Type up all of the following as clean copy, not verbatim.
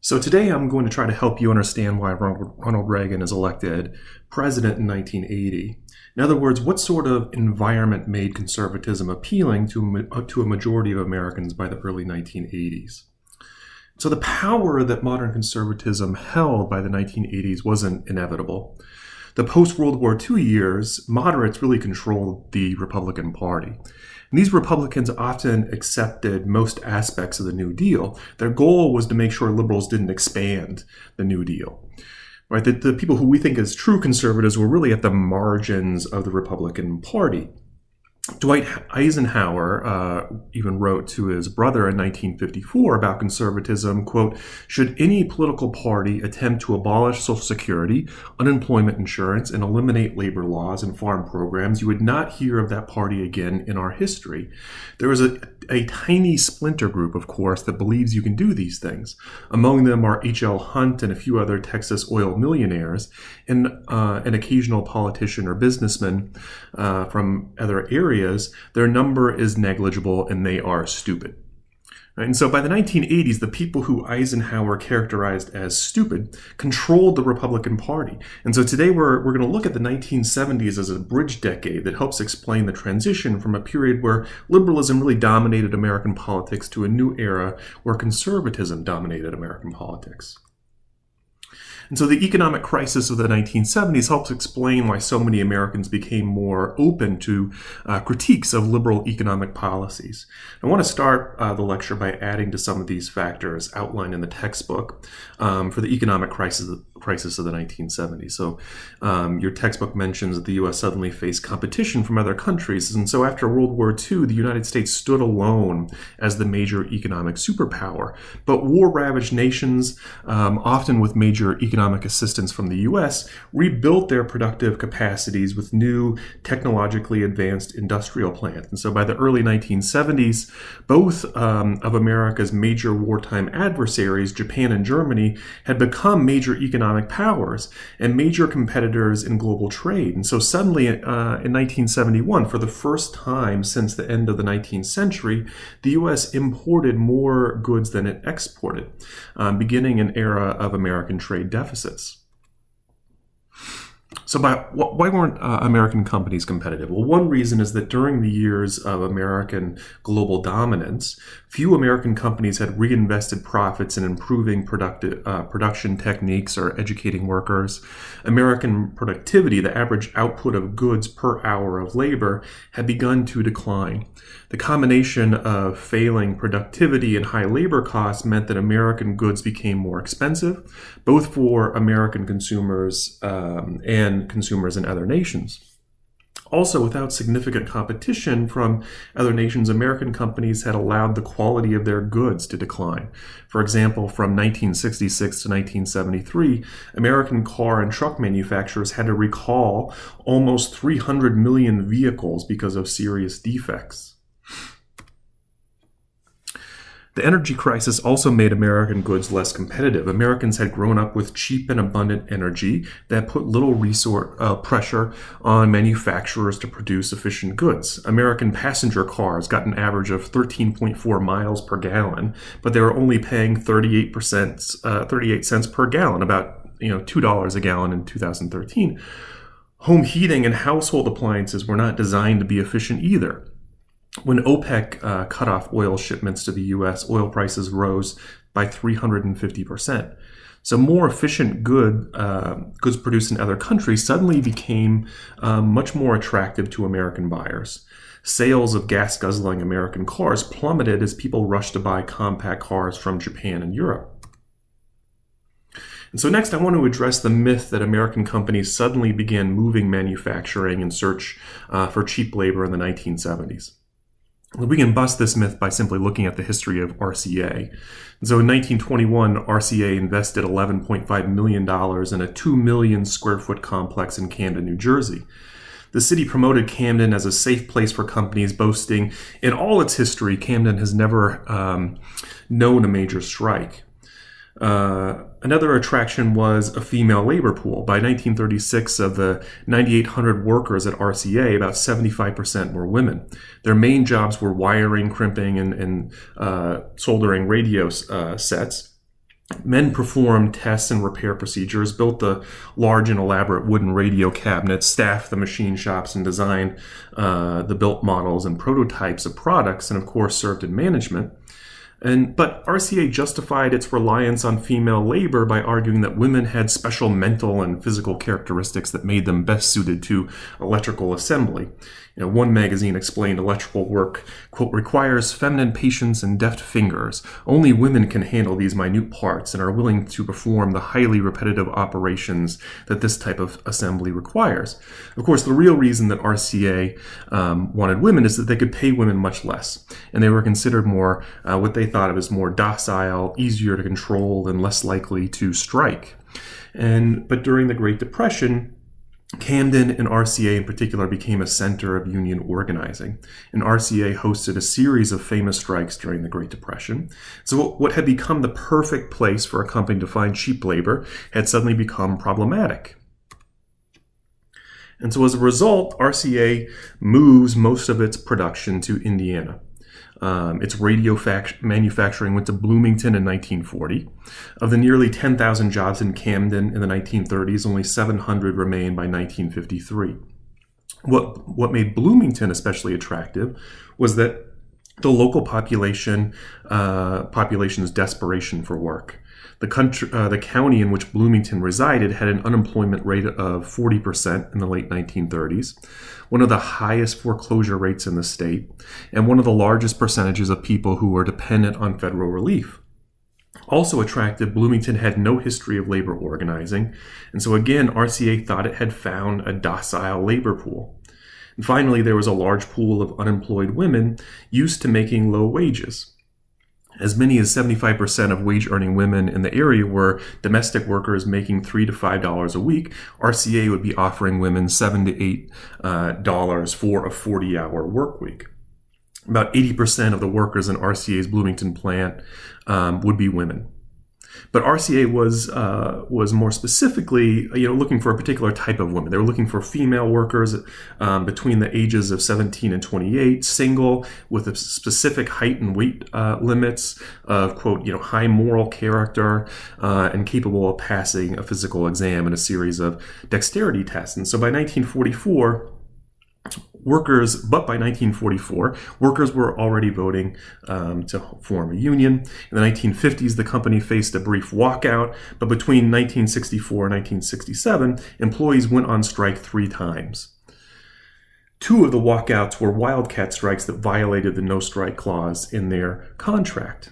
So today I'm going to try to help you understand why Ronald Reagan is elected president in 1980. In other words, what sort of environment made conservatism appealing to a majority of Americans by the early 1980s? So the power that modern conservatism held by the 1980s wasn't inevitable. The post-World War II years, moderates really controlled the Republican Party. And these Republicans often accepted most aspects of the New Deal. Their goal was to make sure liberals didn't expand the New Deal. Right? The people who we think as true conservatives were really at the margins of the Republican Party. Dwight Eisenhower even wrote to his brother in 1954 about conservatism, quote, "Should any political party attempt to abolish Social Security, unemployment insurance, and eliminate labor laws and farm programs, you would not hear of that party again in our history." There is a tiny splinter group, of course, that believes you can do these things. Among them are H.L. Hunt and a few other Texas oil millionaires, and an occasional politician or businessman from other areas. Their number is negligible and they are stupid. Right? And so by the 1980s, the people who Eisenhower characterized as stupid controlled the Republican Party. And so today we're going to look at the 1970s as a bridge decade that helps explain the transition from a period where liberalism really dominated American politics to a new era where conservatism dominated American politics. And so the economic crisis of the 1970s helps explain why so many Americans became more open to critiques of liberal economic policies. I want to start the lecture by adding to some of these factors outlined in the textbook for the economic crisis of the 1970s. So your textbook mentions that the U.S. suddenly faced competition from other countries. And so after World War II, the United States stood alone as the major economic superpower. But war-ravaged nations, often with major economic assistance from the U.S., rebuilt their productive capacities with new technologically advanced industrial plants. And so by the early 1970s, both of America's major wartime adversaries, Japan and Germany, had become major economic powers and major competitors in global trade. And so suddenly in 1971, for the first time since the end of the 19th century, the U.S. imported more goods than it exported, beginning an era of American trade deficits. So why weren't American companies competitive? Well, one reason is that during the years of American global dominance, few American companies had reinvested profits in improving production techniques or educating workers. American productivity, the average output of goods per hour of labor, had begun to decline. The combination of failing productivity and high labor costs meant that American goods became more expensive, both for American consumers and consumers in other nations. Also, without significant competition from other nations, American companies had allowed the quality of their goods to decline. For example, from 1966 to 1973, American car and truck manufacturers had to recall almost 300 million vehicles because of serious defects. The energy crisis also made American goods less competitive. Americans had grown up with cheap and abundant energy that put little pressure on manufacturers to produce efficient goods. American passenger cars got an average of 13.4 miles per gallon, but they were only paying 38 cents per gallon, about $2 a gallon in 2013. Home heating and household appliances were not designed to be efficient either. When OPEC cut off oil shipments to the U.S., oil prices rose by 350%. So more efficient goods produced in other countries suddenly became much more attractive to American buyers. Sales of gas-guzzling American cars plummeted as people rushed to buy compact cars from Japan and Europe. And so next, I want to address the myth that American companies suddenly began moving manufacturing in search for cheap labor in the 1970s. We can bust this myth by simply looking at the history of RCA. And so in 1921, RCA invested $11.5 million in a 2 million square foot complex in Camden, New Jersey. The city promoted Camden as a safe place for companies, boasting, in all its history, Camden has never known a major strike. Another attraction was a female labor pool. By 1936, of the 9,800 workers at RCA, about 75% were women. Their main jobs were wiring, crimping, and soldering radio sets. Men performed tests and repair procedures, built the large and elaborate wooden radio cabinets, staffed the machine shops, and designed the built models and prototypes of products, and of course served in management. But RCA justified its reliance on female labor by arguing that women had special mental and physical characteristics that made them best suited to electrical assembly. One magazine explained electrical work, quote, requires feminine patience and deft fingers. Only women can handle these minute parts and are willing to perform the highly repetitive operations that this type of assembly requires. Of course, the real reason that RCA wanted women is that they could pay women much less, and they were considered more what they thought of as more docile, easier to control, and less likely to strike. But during the Great Depression, Camden and RCA in particular became a center of union organizing, and RCA hosted a series of famous strikes during the Great Depression. So what had become the perfect place for a company to find cheap labor had suddenly become problematic. And so as a result, RCA moves most of its production to Indiana. Its radio manufacturing went to Bloomington in 1940. Of the nearly 10,000 jobs in Camden in the 1930s, only 700 remained by 1953. What made Bloomington especially attractive was that the local population's desperation for work. The county in which Bloomington resided had an unemployment rate of 40% in the late 1930s, one of the highest foreclosure rates in the state, and one of the largest percentages of people who were dependent on federal relief. Also attractive, Bloomington had no history of labor organizing, and so again, RCA thought it had found a docile labor pool. And finally, there was a large pool of unemployed women used to making low wages. As many as 75% of wage-earning women in the area were domestic workers making $3 to $5 a week. RCA would be offering women $7 to $8 for a 40-hour work week. About 80% of the workers in RCA's Bloomington plant would be women. But RCA was more specifically, looking for a particular type of woman. They were looking for female workers between the ages of 17 and 28, single, with a specific height and weight limits of, quote, high moral character, and capable of passing a physical exam and a series of dexterity tests. And so by 1944, by 1944, workers were already voting to form a union. In the 1950s, the company faced a brief walkout, but between 1964 and 1967, employees went on strike 3 times. 2 of the walkouts were wildcat strikes that violated the no-strike clause in their contract.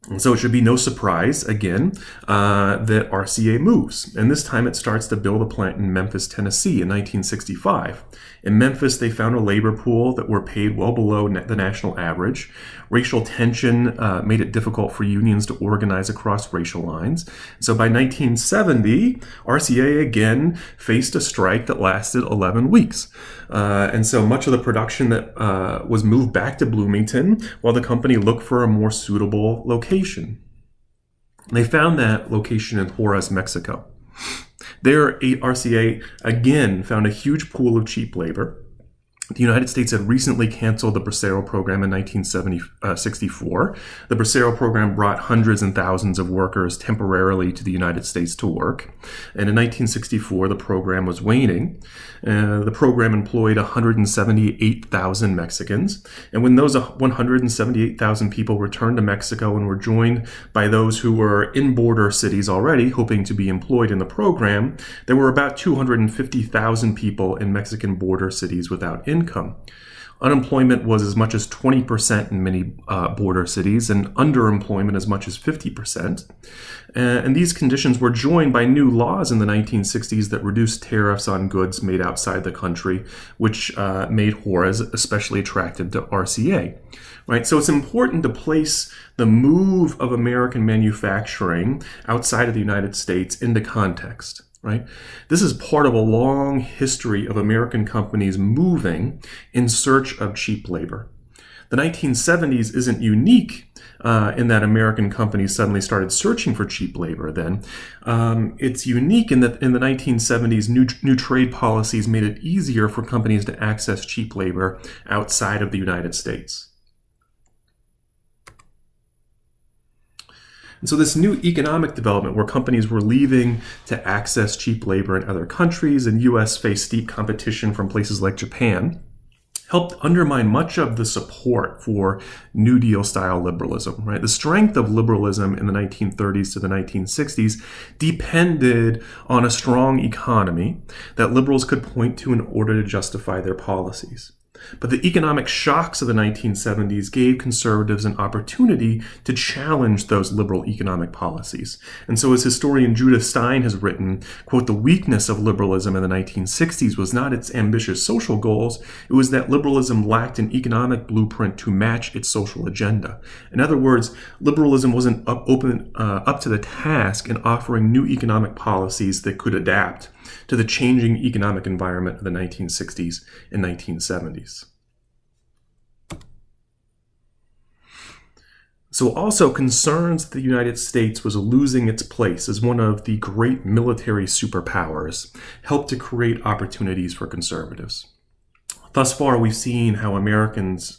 And so it should be no surprise, again, that RCA moves. And this time it starts to build a plant in Memphis, Tennessee in 1965. In Memphis, they found a labor pool that were paid well below the national average. Racial tension made it difficult for unions to organize across racial lines. So by 1970, RCA again faced a strike that lasted 11 weeks. And so much of the production that was moved back to Bloomington while the company looked for a more suitable location. They found that location in Juarez, Mexico. There, RCA again found a huge pool of cheap labor. The United States had recently canceled the Bracero program in 1964. The Bracero program brought hundreds and thousands of workers temporarily to the United States to work. And in 1964, the program was waning. The program employed 178,000 Mexicans. And when those 178,000 people returned to Mexico and were joined by those who were in border cities already hoping to be employed in the program, there were about 250,000 people in Mexican border cities without income. Unemployment was as much as 20% in many border cities, and underemployment as much as 50%. And these conditions were joined by new laws in the 1960s that reduced tariffs on goods made outside the country, which made Juarez especially attractive to RCA. Right? So it's important to place the move of American manufacturing outside of the United States into context. Right? This is part of a long history of American companies moving in search of cheap labor. The 1970s isn't unique in that American companies suddenly started searching for cheap labor then. It's unique in that in the 1970s, new trade policies made it easier for companies to access cheap labor outside of the United States. And so this new economic development, where companies were leaving to access cheap labor in other countries and U.S. faced steep competition from places like Japan, helped undermine much of the support for New Deal style liberalism, right? The strength of liberalism in the 1930s to the 1960s depended on a strong economy that liberals could point to in order to justify their policies. But the economic shocks of the 1970s gave conservatives an opportunity to challenge those liberal economic policies. And so as historian Judith Stein has written, quote, the weakness of liberalism in the 1960s was not its ambitious social goals, it was that liberalism lacked an economic blueprint to match its social agenda. In other words, liberalism wasn't up to the task in offering new economic policies that could adapt to the changing economic environment of the 1960s and 1970s. So also concerns that the United States was losing its place as one of the great military superpowers helped to create opportunities for conservatives. Thus far, we've seen how Americans'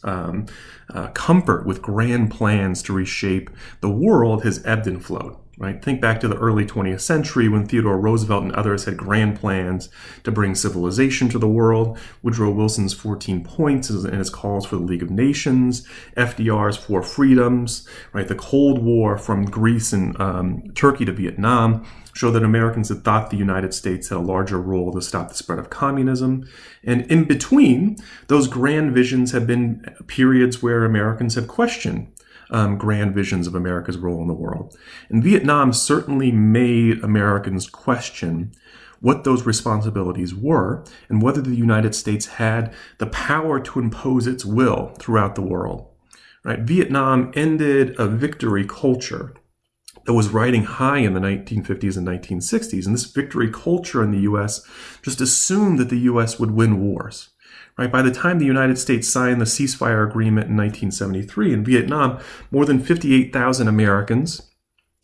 comfort with grand plans to reshape the world has ebbed and flowed. Right? Think back to the early 20th century when Theodore Roosevelt and others had grand plans to bring civilization to the world, Woodrow Wilson's 14 points and his calls for the League of Nations, FDR's 4 freedoms, right? The Cold War from Greece and Turkey to Vietnam show that Americans had thought the United States had a larger role to stop the spread of communism. And in between, those grand visions have been periods where Americans have questioned grand visions of America's role in the world. And Vietnam certainly made Americans question what those responsibilities were and whether the United States had the power to impose its will throughout the world. Right? Vietnam ended a victory culture that was riding high in the 1950s and 1960s. And this victory culture in the U.S. just assumed that the U.S. would win wars. Right? By the time the United States signed the ceasefire agreement in 1973 in Vietnam, more than 58,000 Americans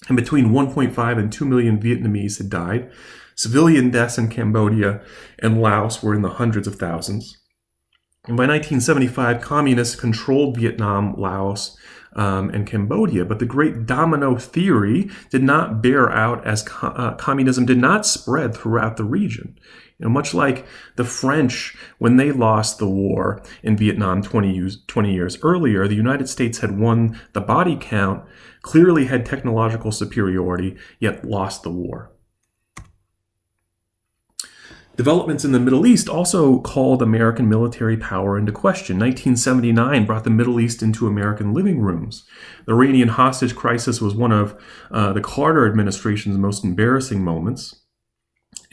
and between 1.5 and 2 million Vietnamese had died. Civilian deaths in Cambodia and Laos were in the hundreds of thousands. And by 1975, communists controlled Vietnam, Laos, and Cambodia. But the great domino theory did not bear out as communism did not spread throughout the region. You know, much like the French, when they lost the war in Vietnam 20 years earlier, the United States had won the body count, clearly had technological superiority, yet lost the war. Developments in the Middle East also called American military power into question. 1979 brought the Middle East into American living rooms. The Iranian hostage crisis was one of the Carter administration's most embarrassing moments.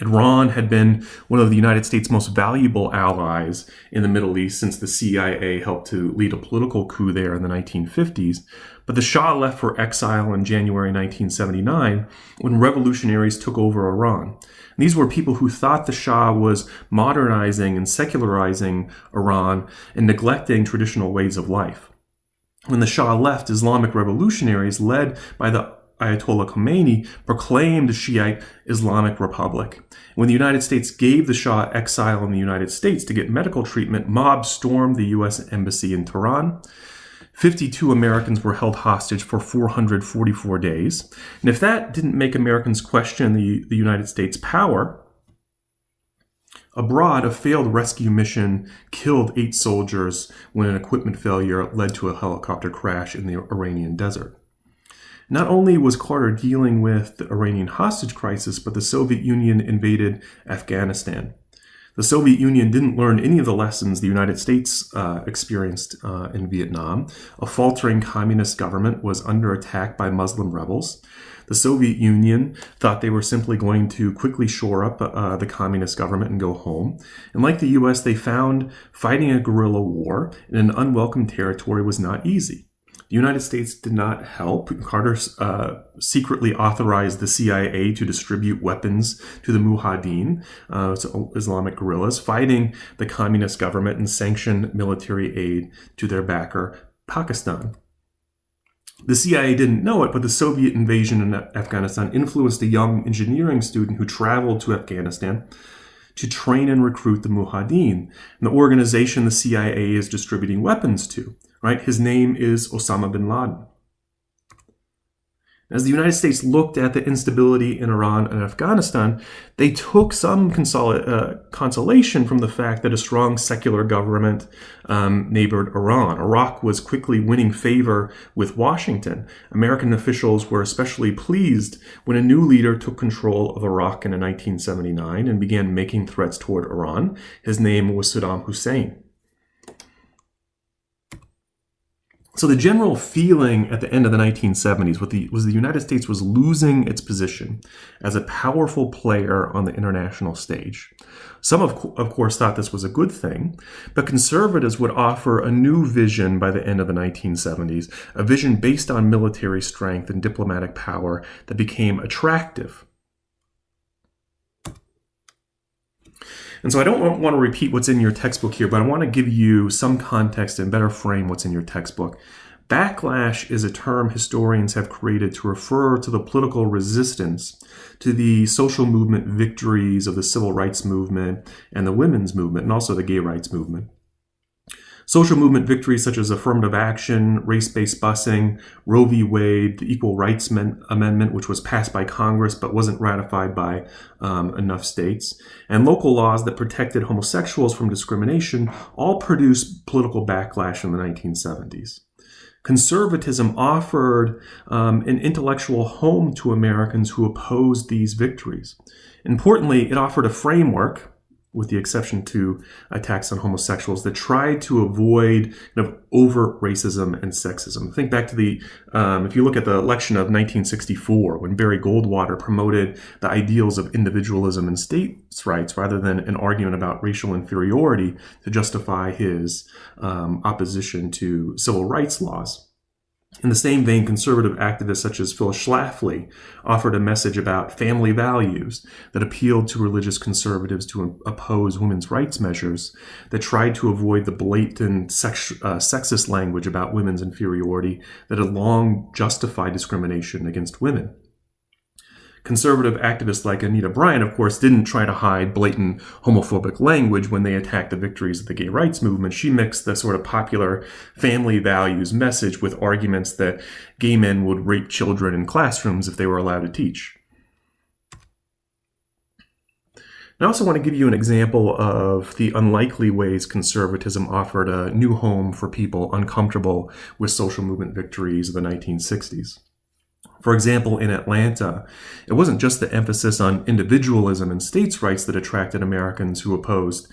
Iran had been one of the United States' most valuable allies in the Middle East since the CIA helped to lead a political coup there in the 1950s. But the Shah left for exile in January 1979 when revolutionaries took over Iran. And these were people who thought the Shah was modernizing and secularizing Iran and neglecting traditional ways of life. When the Shah left, Islamic revolutionaries led by the Ayatollah Khomeini proclaimed a Shiite Islamic Republic. When the United States gave the Shah exile in the United States to get medical treatment, mobs stormed the U.S. Embassy in Tehran. 52 Americans were held hostage for 444 days. And if that didn't make Americans question the United States' power, abroad, a failed rescue mission killed 8 soldiers when an equipment failure led to a helicopter crash in the Iranian desert. Not only was Carter dealing with the Iranian hostage crisis, but the Soviet Union invaded Afghanistan. The Soviet Union didn't learn any of the lessons the United States experienced in Vietnam. A faltering communist government was under attack by Muslim rebels. The Soviet Union thought they were simply going to quickly shore up the communist government and go home. And like the U.S., they found fighting a guerrilla war in an unwelcome territory was not easy. The United States did not help. Carter secretly authorized the CIA to distribute weapons to the Mujahideen, so Islamic guerrillas, fighting the communist government and sanctioned military aid to their backer, Pakistan. The CIA didn't know it, but the Soviet invasion in Afghanistan influenced a young engineering student who traveled to Afghanistan to train and recruit the Mujahideen, and the organization the CIA is distributing weapons to. Right? His name is Osama bin Laden. As the United States looked at the instability in Iran and Afghanistan, they took some consolation from the fact that a strong secular government neighbored Iran. Iraq was quickly winning favor with Washington. American officials were especially pleased when a new leader took control of Iraq in 1979 and began making threats toward Iran. His name was Saddam Hussein. So the general feeling at the end of the 1970s was the United States was losing its position as a powerful player on the international stage. Some, of course, thought this was a good thing, but conservatives would offer a new vision by the end of the 1970s, a vision based on military strength and diplomatic power that became attractive. And so I don't want to repeat what's in your textbook here, but I want to give you some context and better frame what's in your textbook. Backlash is a term historians have created to refer to the political resistance to the social movement victories of the civil rights movement and the women's movement, and also the gay rights movement. Social movement victories such as affirmative action, race-based busing, Roe v. Wade, the Equal Rights Amendment, which was passed by Congress but wasn't ratified by enough states, and local laws that protected homosexuals from discrimination all produced political backlash in the 1970s. Conservatism offered an intellectual home to Americans who opposed these victories. Importantly, it offered a framework, with the exception to attacks on homosexuals, that tried to avoid overt racism and sexism. Think back to if you look at the election of 1964, when Barry Goldwater promoted the ideals of individualism and states' rights rather than an argument about racial inferiority to justify his opposition to civil rights laws. In the same vein, conservative activists such as Phyllis Schlafly offered a message about family values that appealed to religious conservatives to oppose women's rights measures that tried to avoid the blatant sexist language about women's inferiority that had long justified discrimination against women. Conservative activists like Anita Bryant, of course, didn't try to hide blatant homophobic language when they attacked the victories of the gay rights movement. She mixed the sort of popular family values message with arguments that gay men would rape children in classrooms if they were allowed to teach. I also want to give you an example of the unlikely ways conservatism offered a new home for people uncomfortable with social movement victories of the 1960s. For example, in Atlanta, it wasn't just the emphasis on individualism and states' rights that attracted Americans who opposed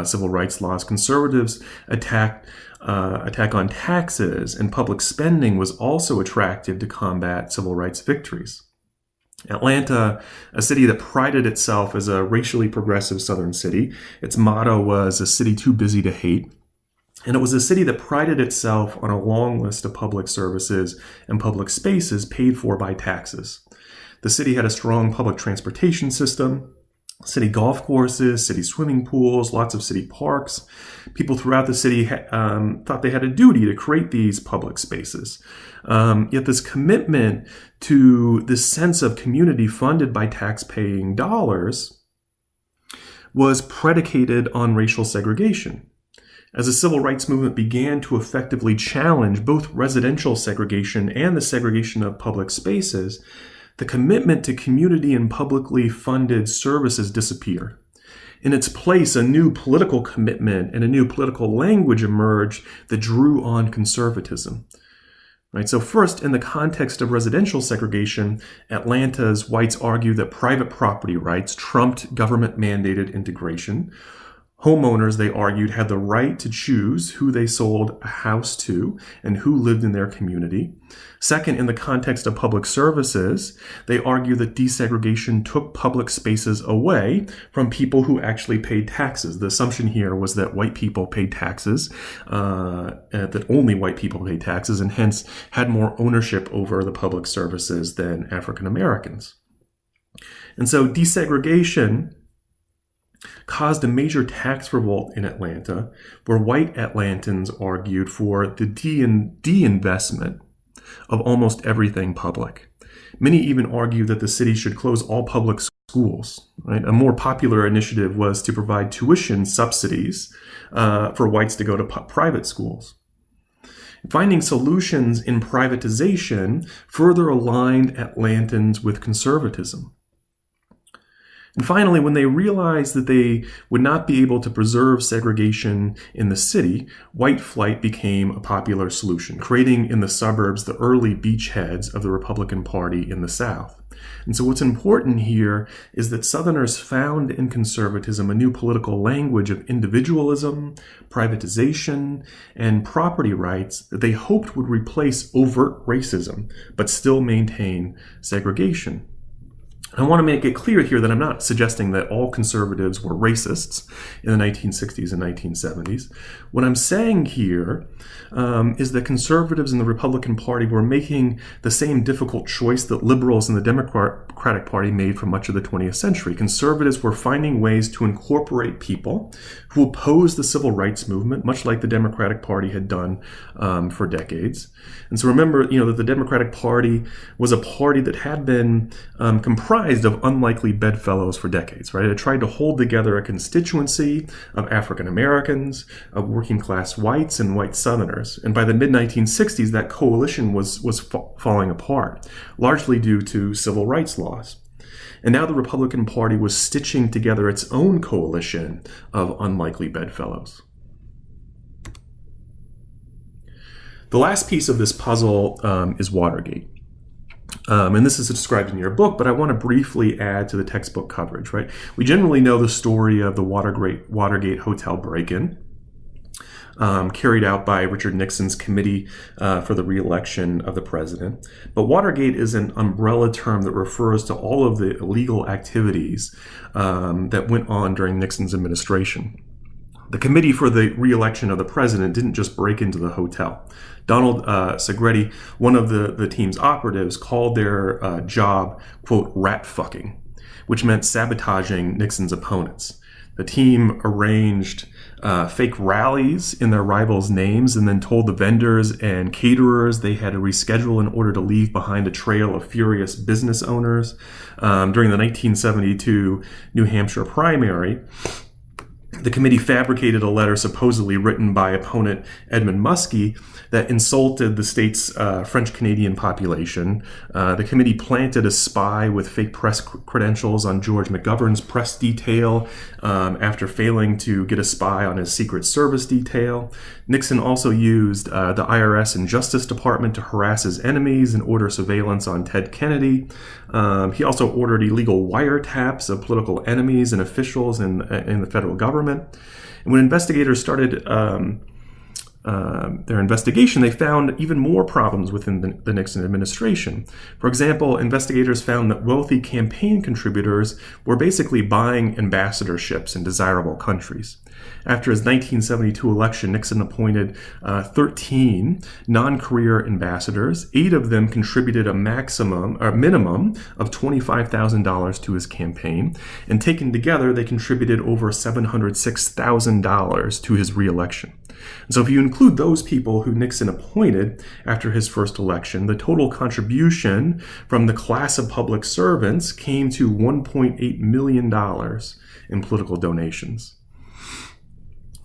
civil rights laws. Conservatives' attack on taxes and public spending was also attractive to combat civil rights victories. Atlanta, a city that prided itself as a racially progressive southern city, its motto was "a city too busy to hate." And it was a city that prided itself on a long list of public services and public spaces paid for by taxes. The city had a strong public transportation system, city golf courses, city swimming pools, lots of city parks. People throughout the city thought they had a duty to create these public spaces. Yet this commitment to this sense of community funded by tax-paying dollars was predicated on racial segregation. As the civil rights movement began to effectively challenge both residential segregation and the segregation of public spaces, the commitment to community and publicly funded services disappeared. In its place, a new political commitment and a new political language emerged that drew on conservatism. Right? So first, in the context of residential segregation, Atlanta's whites argued that private property rights trumped government-mandated integration. Homeowners, they argued, had the right to choose who they sold a house to and who lived in their community. Second, in the context of public services, they argued that desegregation took public spaces away from people who actually paid taxes. The assumption here was that white people paid taxes, that only white people paid taxes, and hence had more ownership over the public services than African Americans. And so desegregation caused a major tax revolt in Atlanta, where white Atlantans argued for the de-investment of almost everything public. Many even argued that the city should close all public schools. Right? A more popular initiative was to provide tuition subsidies for whites to go to private schools. Finding solutions in privatization further aligned Atlantans with conservatism. And finally, when they realized that they would not be able to preserve segregation in the city, white flight became a popular solution, creating in the suburbs the early beachheads of the Republican Party in the South. And so what's important here is that Southerners found in conservatism a new political language of individualism, privatization, and property rights that they hoped would replace overt racism, but still maintain segregation. I want to make it clear here that I'm not suggesting that all conservatives were racists in the 1960s and 1970s. What I'm saying here is that conservatives in the Republican Party were making the same difficult choice that liberals in the Democratic Party made for much of the 20th century. Conservatives were finding ways to incorporate people who opposed the civil rights movement, much like the Democratic Party had done for decades. And so remember, that the Democratic Party was a party that had been comprised of unlikely bedfellows for decades, right? It tried to hold together a constituency of African Americans, of working class whites, and white Southerners. And by the mid-1960s, that coalition was falling apart, largely due to civil rights laws. And now the Republican Party was stitching together its own coalition of unlikely bedfellows. The last piece of this puzzle is Watergate. And this is described in your book, but I want to briefly add to the textbook coverage, right? We generally know the story of the Watergate hotel break-in, carried out by Richard Nixon's committee for the re-election of the president. But Watergate is an umbrella term that refers to all of the illegal activities that went on during Nixon's administration. The committee for the re-election of the president didn't just break into the hotel. Donald Segretti, one of the team's operatives, called their job, quote, rat fucking, which meant sabotaging Nixon's opponents. The team arranged fake rallies in their rivals' names and then told the vendors and caterers they had to reschedule in order to leave behind a trail of furious business owners. During the 1972 New Hampshire primary, the committee fabricated a letter supposedly written by opponent Edmund Muskie that insulted the state's French-Canadian population. The committee planted a spy with fake press credentials on George McGovern's press detail after failing to get a spy on his Secret Service detail. Nixon also used the IRS and Justice Department to harass his enemies and order surveillance on Ted Kennedy. He also ordered illegal wiretaps of political enemies and officials in the federal government. And when investigators started their investigation, they found even more problems within the Nixon administration. For example, investigators found that wealthy campaign contributors were basically buying ambassadorships in desirable countries. After his 1972 election, Nixon appointed 13 non-career ambassadors. 8 of them contributed a minimum of $25,000 to his campaign, and taken together, they contributed over $706,000 to his re-election. And so if you include those people who Nixon appointed after his first election, the total contribution from the class of public servants came to $1.8 million in political donations.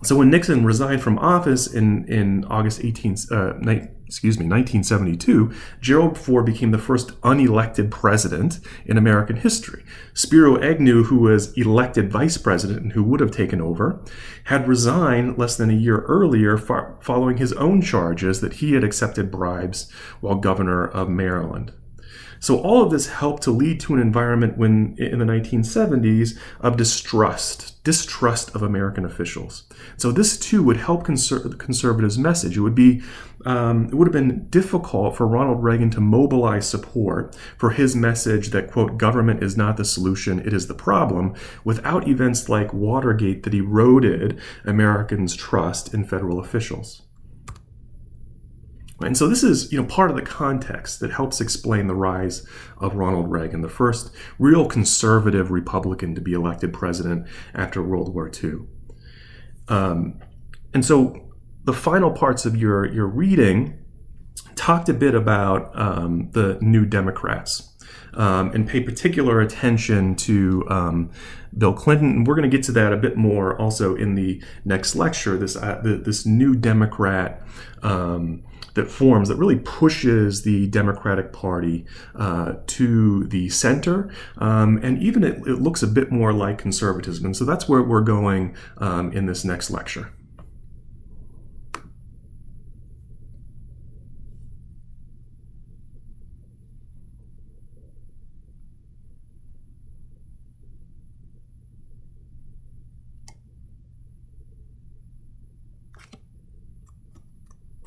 So when Nixon resigned from office in August 1972, Gerald Ford became the first unelected president in American history. Spiro Agnew, who was elected vice president and who would have taken over, had resigned less than a year earlier following his own charges that he had accepted bribes while governor of Maryland. So all of this helped to lead to an environment in the 1970s of distrust of American officials. So this too would help conservatives' message. It would have been difficult for Ronald Reagan to mobilize support for his message that, quote, government is not the solution, it is the problem, without events like Watergate that eroded Americans' trust in federal officials. And so this is, part of the context that helps explain the rise of Ronald Reagan, the first real conservative Republican to be elected president after World War II. And so the final parts of your reading talked a bit about the New Democrats and pay particular attention to Bill Clinton. And we're going to get to that a bit more also in the next lecture, this New Democrat that forms that really pushes the Democratic Party to the center, and even it looks a bit more like conservatism. And so that's where we're going in this next lecture.